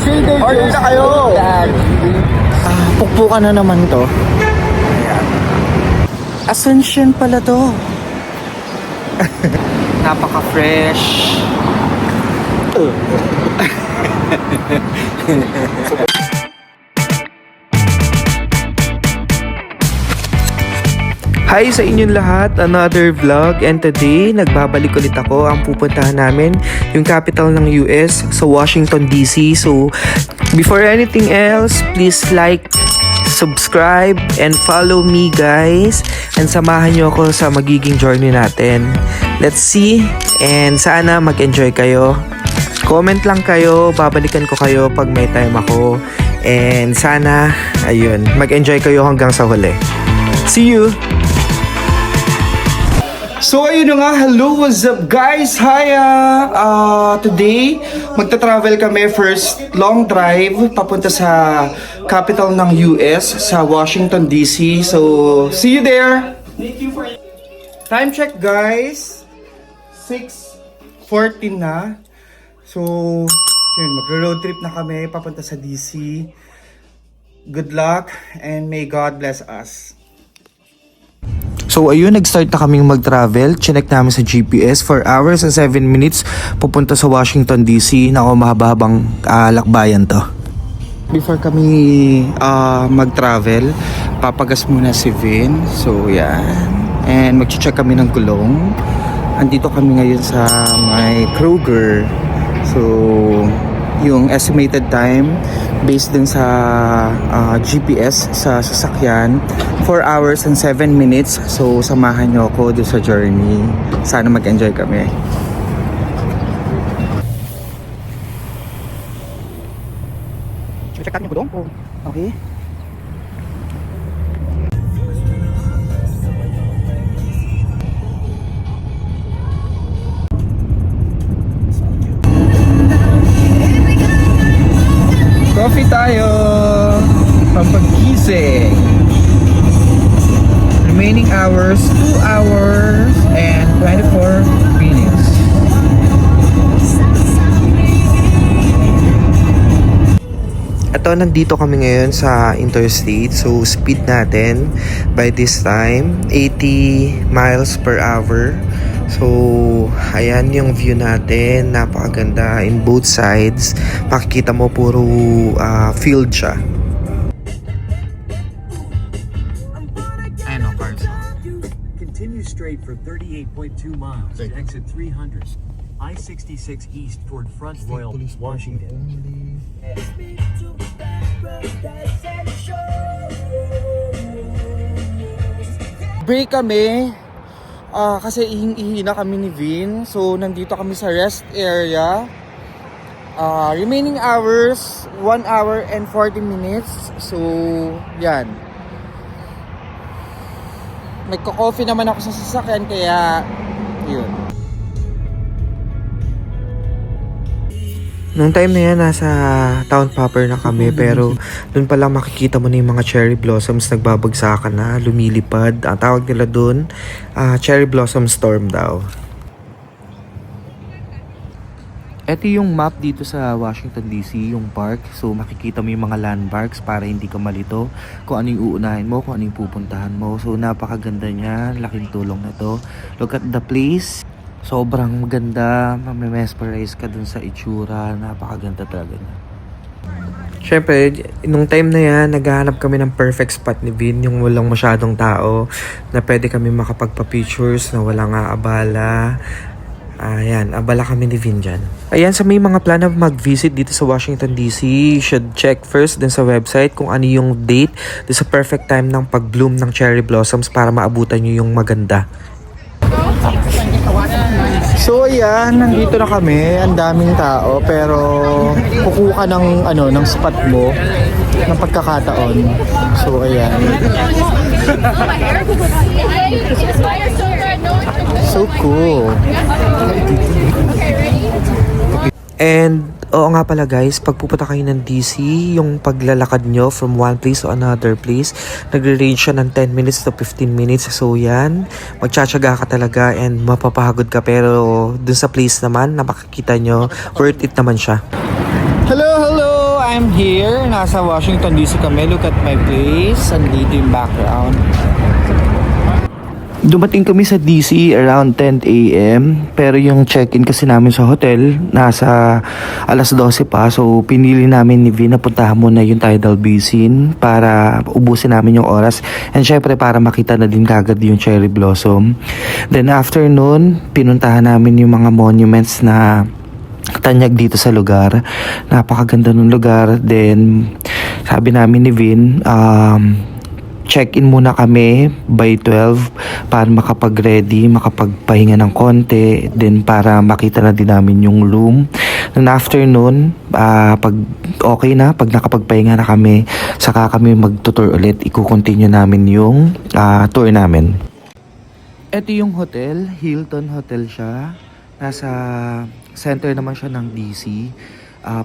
Order na kayo! Pukpukan na naman to. Ascension pala to. Napaka-fresh. Hi sa inyong lahat, another vlog, and today nagbabalik ulit ako. Ang pupuntahan namin yung capital ng US sa Washington DC. So before anything else, please like, subscribe, and follow me guys, and samahan nyo ako sa magiging journey natin. Let's see, and sana mag-enjoy kayo. Comment lang kayo, babalikan ko kayo pag may time ako, and sana ayun, mag-enjoy kayo hanggang sa huli. See you! So ayun na nga, hello, what's up guys? Hiya! Today, magta-travel kami first long drive papunta sa capital ng US, sa Washington DC. So, see you there! Time check guys, 6:40 na. So, yun, magro-road trip na kami papunta sa DC. Good luck and may God bless us. So ayun, nag-start na kaming mag-travel. Chinek namin sa GPS, 4 hours and 7 minutes pupunta sa Washington DC. Nako, mahaba-habang lakbayan to. Before kami mag-travel, papagas muna si Vin. So yan. And mag-check kami ng gulong. Andito kami ngayon sa may Kroger. So yung estimated time based dun sa GPS sa sasakyan, 4 hours and 7 minutes. So samahan nyo ako dun sa journey. Sana mag-enjoy kami. Check natin yung gulong. Okay. Coffee tayo pampagising. Remaining hours 2 hours and 24 minutes. Ito, nandito kami ngayon sa interstate. So speed natin by this time 80 miles per hour. So, ayan yung view natin. Napakaganda in both sides. Makikita mo puro field siya. Ayan o, cars. Continue straight for 38.2 miles to exit 300. I-66 east toward Front Royal, Washington. Break kami. Kasi ihing-ihi na kami ni Vin. So, nandito kami sa rest area. Remaining hours, 1 hour and 40 minutes. So, yan. Nagko-coffee naman ako sa sasakyan, kaya yun. Nung time na yan, nasa town proper na kami, pero dun pala makikita mo na yung mga cherry blossoms nagbabagsakan na, lumilipad. Ang tawag nila dun, cherry blossom storm daw. Ito yung map dito sa Washington DC, yung park. So makikita mo yung mga landmarks para hindi ka malito kung ano yung uunahin mo, kung ano yung pupuntahan mo. So napakaganda niya, laking tulong na to. Look at the place. Sobrang maganda, mamemesperize ka dun sa itsura, napakaganda talaga niya. Siyempre, nung time na yan, naghahanap kami ng perfect spot ni Vin, yung walang masyadong tao, na pwede kami makapagpa-pictures, na walang abala. Ayan, abala kami ni Vin dyan. Ayan, sa may mga plan na mag-visit dito sa Washington DC, you should check first dun sa website kung ano yung date, dun sa perfect time ng pag-bloom ng cherry blossoms para maabutan nyo yung maganda. So ayan, nandito na kami, ang daming tao, pero kukuha ka ng spot mo ng pagkakataon. So ayan. So cool. And oo nga pala guys, pag pupunta kayo ng DC, yung paglalakad nyo from one place to another place, nagre-range siya ng 10 minutes to 15 minutes. So yan, magtsatsaga ka talaga and mapapagod ka, pero dun sa place naman na makikita nyo, worth it naman siya. Hello, hello! I'm here. Nasa Washington DC kami. Look at my place. Andito yung background. Dumating kami sa DC around 10 a.m. Pero yung check-in kasi namin sa hotel nasa alas 12 pa. So pinili namin ni Vin na puntahan muna yung Tidal Basin para ubusin namin yung oras. And syempre para makita na din kagad yung cherry blossom. Then after nun, pinuntahan namin yung mga monuments na tanyag dito sa lugar. Napakaganda ng lugar. Then sabi namin ni Vin, check-in muna kami by 12 para makapag-ready, makapagpahinga ng konti, then para makita na din namin yung room. Then afternoon, pag okay na, pag nakapagpahinga na kami, saka kami mag-tour ulit, i-continue namin yung tour namin. Ito yung hotel, Hilton Hotel siya. Nasa center naman siya ng DC.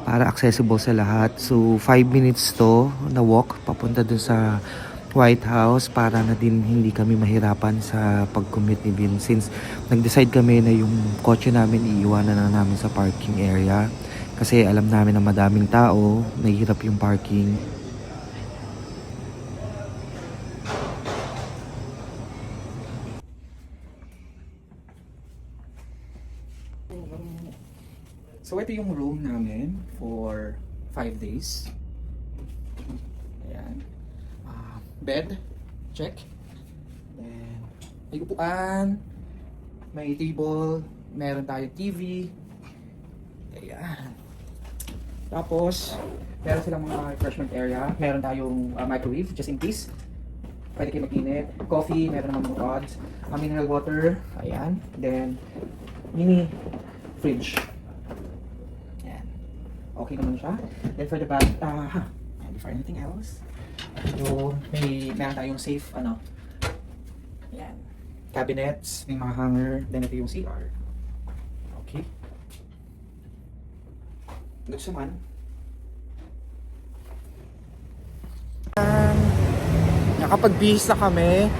Para accessible sa lahat. So 5 minutes to na walk papunta dun sa White House para na din hindi kami mahirapan sa pag-commute ni Vin since nag-decide kami na yung kotse namin iiwanan na namin sa parking area kasi alam namin na madaming tao, nahihirap yung parking. So ito yung room namin for 5 days. Ayan. Bed, check. Then, may upuan, may table, meron tayong TV. Ayan. Tapos, meron silang mga refreshment area. Meron tayong microwave, just in case. Pwede kayo mag-init. Coffee, meron naman mga pods. Mineral water, ayan. Then, mini fridge. Ayan. Okay naman siya. Then for the bath, before anything else, so, meron tayong safe, yan, cabinets, may mga hanger, then ito yung CR. Okay. Gusto man. Nakapag-bihis na kami.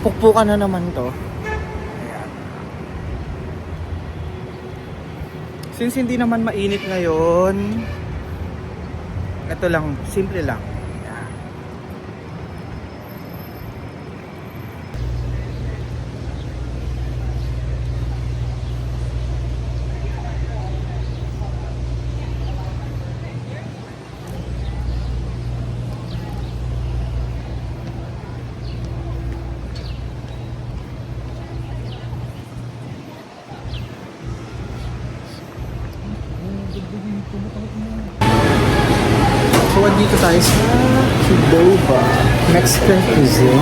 Pukpukan na naman to. Ayan. Since hindi naman mainit ngayon, ito lang, simple lang. So, dito tayo sa Qdoba, Mexican cuisine.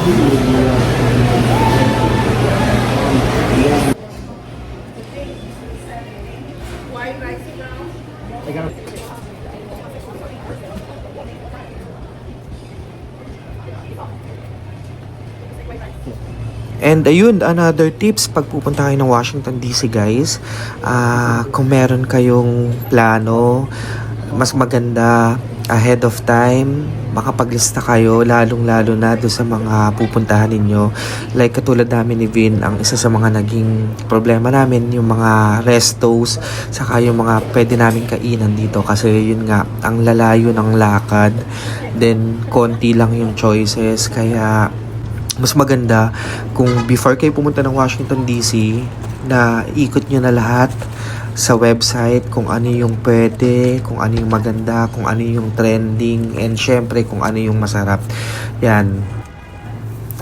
And ayun, another tips pag pupunta kayo ng Washington DC guys, kung meron kayong plano, mas maganda ahead of time, makapaglista kayo, lalong-lalo na doon sa mga pupuntahan ninyo. Like katulad namin ni Vin, ang isa sa mga naging problema namin, yung mga restos, saka yung mga pwede namin kainan dito. Kasi yun nga, ang lalayo ng lakad, then konti lang yung choices, kaya mas maganda kung before kayo pumunta ng Washington DC, na ikot nyo na lahat sa website kung ano yung pwede, kung ano yung maganda, kung ano yung trending, and syempre kung ano yung masarap. Yan.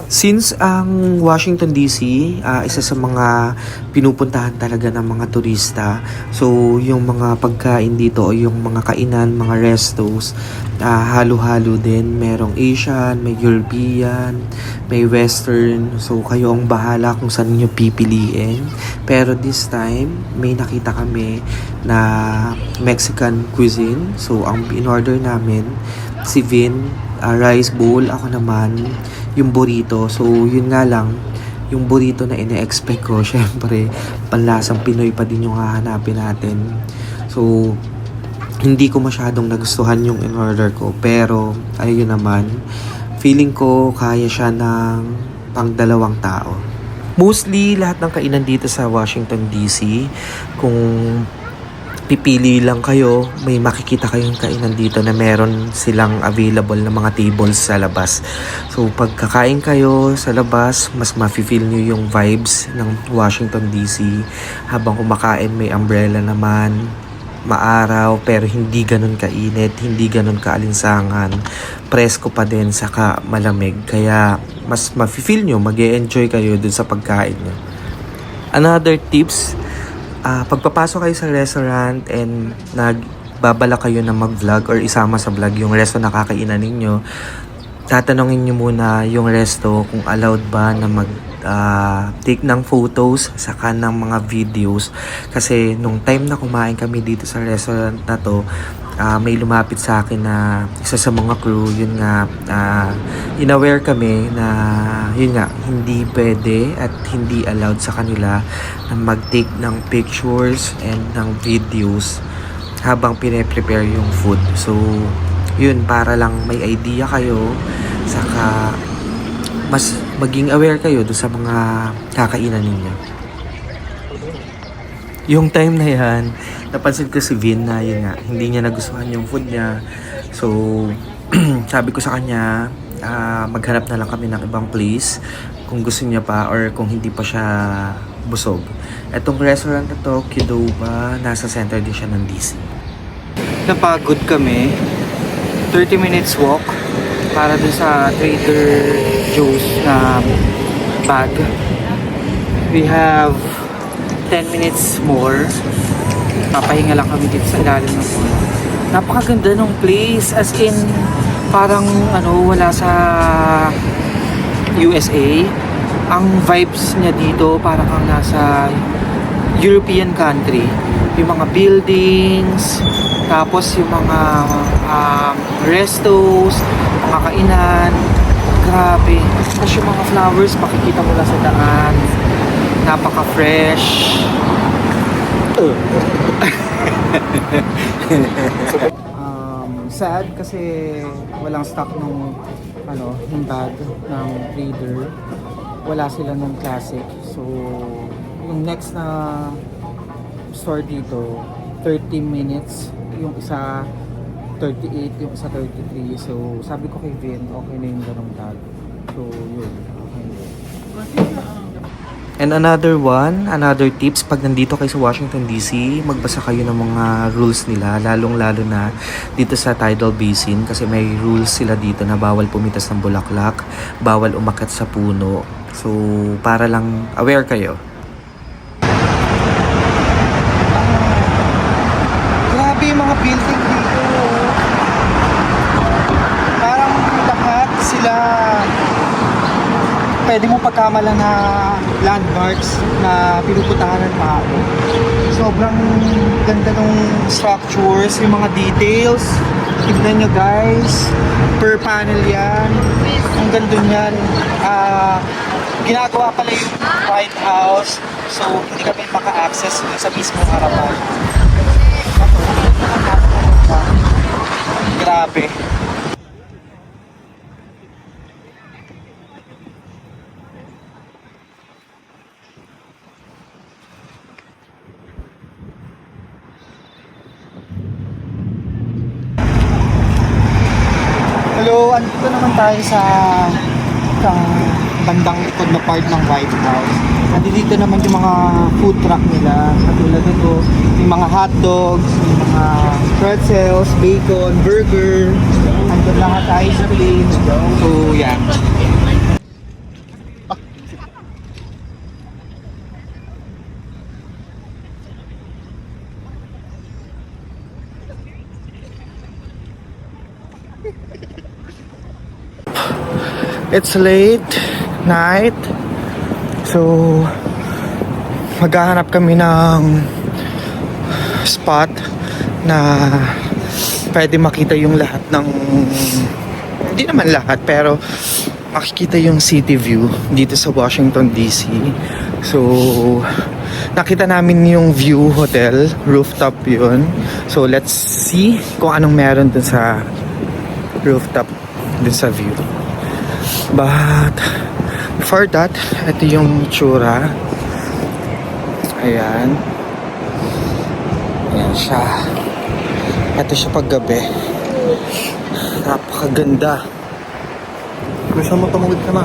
Since ang Washington DC, isa sa mga pinupuntahan talaga ng mga turista, so yung mga pagkain dito o yung mga kainan, mga restos, halo-halo din. Merong Asian, may European, may Western. So kayo ang bahala kung saan nyo pipiliin. Pero this time, may nakita kami na Mexican cuisine. So ang in-order namin, si Vin, rice bowl, ako naman yung burrito. So yun nga lang, yung burrito na ine-expect ko, syempre panlasang Pinoy pa din yung hahanapin natin. So hindi ko masyadong nagustuhan yung in-order ko, pero ayun naman, feeling ko kaya siya ng pang 2 tao. Mostly lahat ng kainan dito sa Washington DC, kung pipili lang kayo, may makikita kayong kainan dito na meron silang available na mga tables sa labas. So pagkakain kayo sa labas, mas mafe-feel nyo yung vibes ng Washington DC. Habang kumakain, may umbrella naman, maaraw pero hindi ganun kainit, hindi ganun kaalinsangan, presko pa din saka malamig, kaya mas mafe-feel nyo, mag-e-enjoy kayo dun sa pagkain nyo. Another tips, pagpapasok kayo sa restaurant and nagbabala kayo na mag-vlog or isama sa vlog yung resto na kakainan ninyo, tatanungin nyo muna yung resto kung allowed ba na take ng photos saka ng mga videos. Kasi nung time na kumain kami dito sa restaurant na to, may lumapit sa akin na isa sa mga crew, yun nga, inaware kami na yun nga, hindi pwede at hindi allowed sa kanila na mag-take ng pictures and ng videos habang pine-prepare yung food. So yun, para lang may idea kayo, saka mas maging aware kayo doon sa mga kakainan ninyo. Yung time na yan, napansin ko si Vin na yun nga, hindi niya nagustuhan yung food niya. So, sabi ko sa kanya, maghanap na lang kami ng ibang place kung gusto niya pa or kung hindi pa siya busog. Etong restaurant na to, Qdoba, nasa center din siya ng DC. Napagod kami. 30 minutes walk para dun sa Trader Joe's na bag. We have 10 minutes more. Papahinga lang kami dito sa ilalim ng puno. Napakaganda ng place, as in parang wala sa USA. Ang vibes niya dito parang kang nasa European country. Yung mga buildings, tapos yung mga restos, mga kainan, grabe. Tapos yung mga flowers, makikita mo lang sa daan. Napaka-fresh. Sad kasi walang stock nung yung bag ng Trader. Wala sila nung classic. So, yung next na store dito, 30 minutes. Yung isa 38, yung isa 33. So, sabi ko kay Vin, okay na yung ganong bag. So, yun. Okay. And another tips, pag nandito kayo sa Washington DC, magbasa kayo ng mga rules nila, lalong-lalo na dito sa Tidal Basin, kasi may rules sila dito na bawal pumitas ng bulaklak, bawal umakyat sa puno. So, para lang aware kayo. Grabe yung mga building dito. Parang lahat sila pwede mo pagkamalan na landmarks na pinupuntahan ng tao. Sobrang ganda ng structures, yung mga details. Tignan nyo guys, per panel yan. Ang ganda niyan. Ginagawa pala yung White House, so hindi kami maka-access sa mismong harapan. Grabe. Hello, andito naman tayo sa bandang likod na part ng White House. Nandito naman yung mga food truck nila. Katulad nito, yung mga hotdogs, yung mga pretzels, bacon, burger. Andun lahat, ice cream. So, yan. It's late night. So, maghahanap kami ng spot na pwede makita yung lahat ng, hindi naman lahat, pero makikita yung city view dito sa Washington DC. So, nakita namin yung View Hotel, rooftop yun. So, let's see kung anong meron dun sa rooftop, dun sa view. But before that, ito yung tsura. Ayan. Ayan siya. Ito siya paggabi. Napakaganda. Gusto mo tumawid ka na?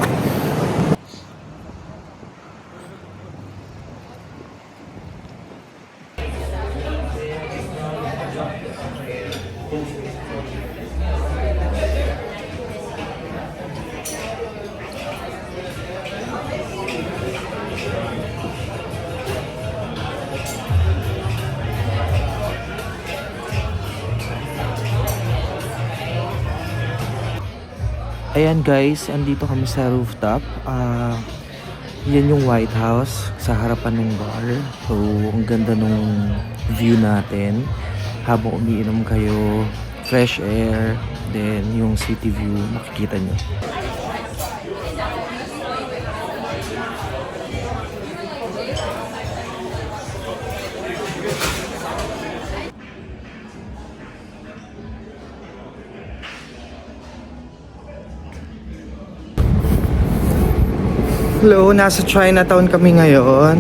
Ayan guys, andito kami sa rooftop. Yan yung White House sa harapan ng bar. So, ang ganda nung view natin. Habang umiinom kayo, fresh air, then yung city view, makikita nyo. Hello, nasa Chinatown kami ngayon.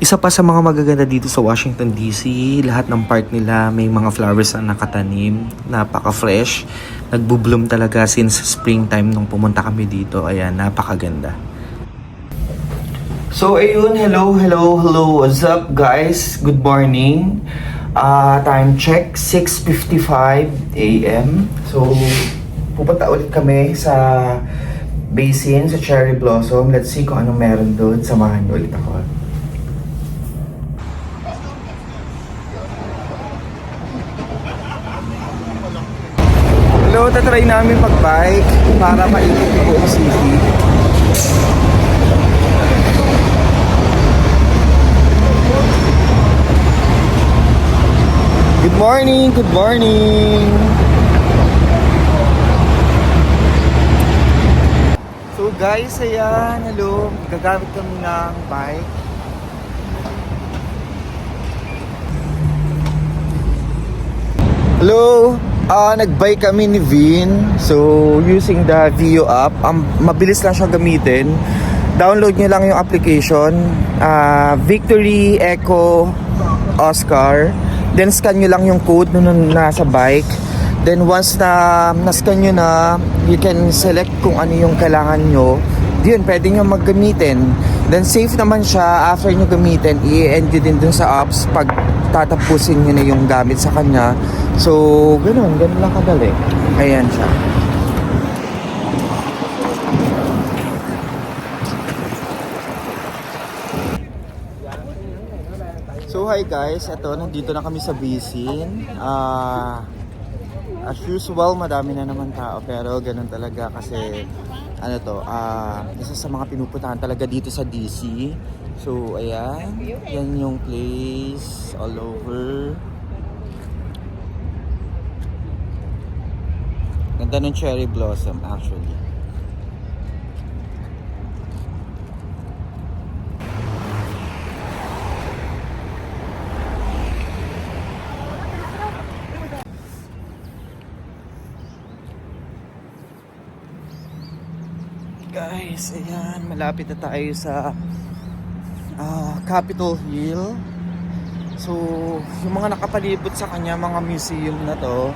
Isa pa sa mga magaganda dito sa Washington DC, lahat ng park nila may mga flowers na nakatanim. Napaka-fresh. Nagbo-bloom talaga since springtime nung pumunta kami dito. Ayan, napakaganda. So ayun, hello. What's up guys? Good morning. Time check, 6:55 AM. So pupunta ulit kami sa basin, sa Cherry Blossom. Let's see kung anong meron doon. Samahan niyo ulit ako. Hello, tatry namin mag-bike para maikot yung buong city. Good morning! So guys, ayan, hello. Gagamit kami ng bike. Hello! Nag-bike kami ni Vin. So, using the Vio app. Mabilis lang siya gamitin. Download nyo lang yung application. Victory Echo Oscar. Then, scan nyo lang yung code nung nasa bike. Then, once na na-scan nyo na, you can select kung ano yung kailangan nyo. Yun, pwede nyo maggamitin. Then, safe naman siya. After nyo gamitin, i-end nyo din dun sa apps pag tatapusin nyo na yung gamit sa kanya. So, ganun lang kadali. Ayan siya. So, hi guys. Ito, nandito na kami sa basin. As usual, madami na naman tao. Pero ganun talaga kasi, isa sa mga pinupuntahan talaga dito sa DC. So, ayan. Yan yung place all over. Ganda ng cherry blossom actually. Guys, ayan, malapit na tayo sa Capitol Hill. So, yung mga nakapalibot sa kanya, mga museum na to,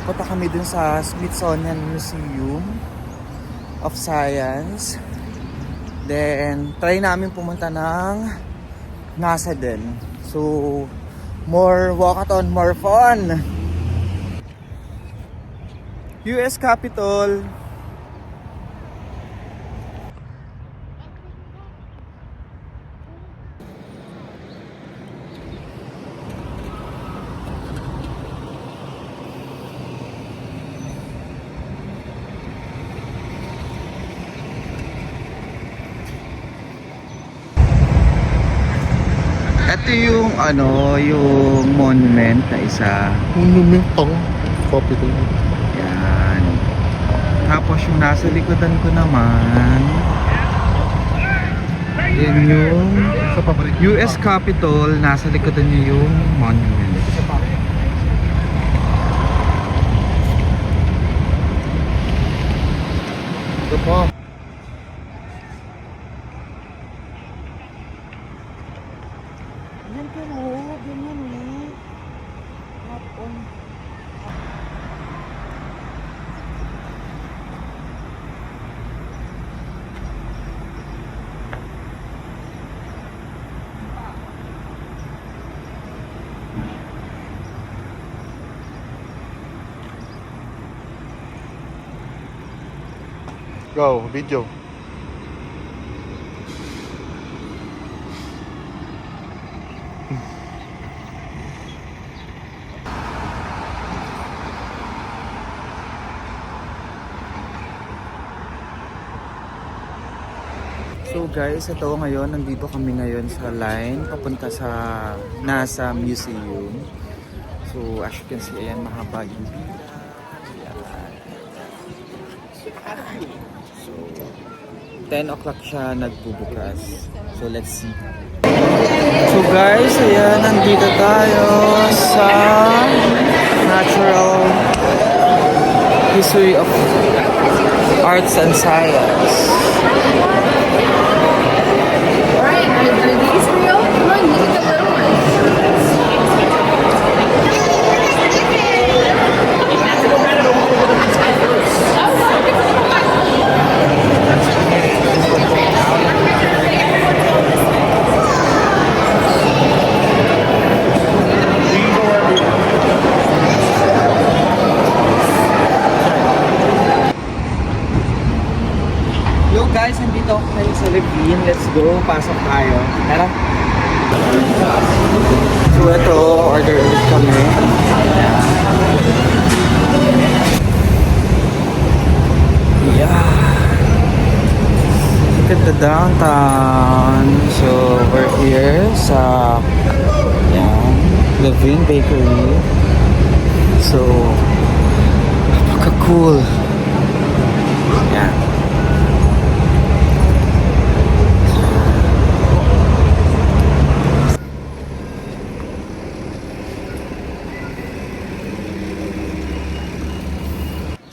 punta kami dun sa Smithsonian Museum of Science. Then, try namin pumunta ng NASA din. So, more walkathon, more fun! US Capitol. Ito yung yung monument na isa. Monumentang Capitol. Yan. Tapos yung nasa likodan ko naman, Yan yung Sa pabalik. US Capitol. Nasa likodan niya yung monument. Ito po. Go, video. So guys, ito ngayon, nandito kami ngayon sa line papunta sa NASA Museum. So as you can see, ayan, mahaba yung pila. Ayan. So 10 o'clock siya nagbubukas. So let's see. So guys, ayan, nandito tayo sa Natural History of Arts and Science. Right, are these real? Come on, look at the little ones. Yo guys, nandito ako kayo sa Levine. Let's go, pasok tayo. Tara. So ito, order ulit kami. Yeah. Look at the downtown. So we're here sa Levine Bakery. So napaka-cool. Yeah.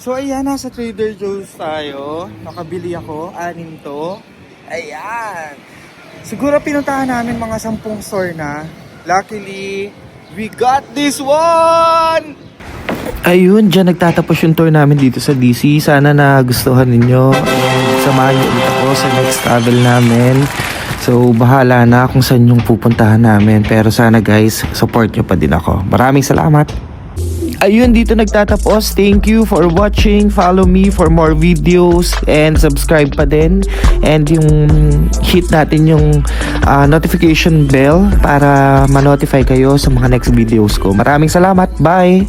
So ayan, nasa Trader Joe's tayo. Nakabili ako, 6 to. Ayan. Siguro pinuntahan namin mga 10 store na. Luckily, we got this one! Ayun, dyan nagtatapos yung tour namin dito sa DC. Sana nagustuhan ninyo. Samahan niyo ulit ako sa next travel namin. So, bahala na kung saan yung pupuntahan namin. Pero sana guys, support nyo pa din ako. Maraming salamat! Ayun, dito nagtatapos. Thank you for watching. Follow me for more videos and subscribe pa din. And yung hit natin yung notification bell para ma-notify kayo sa mga next videos ko. Maraming salamat. Bye!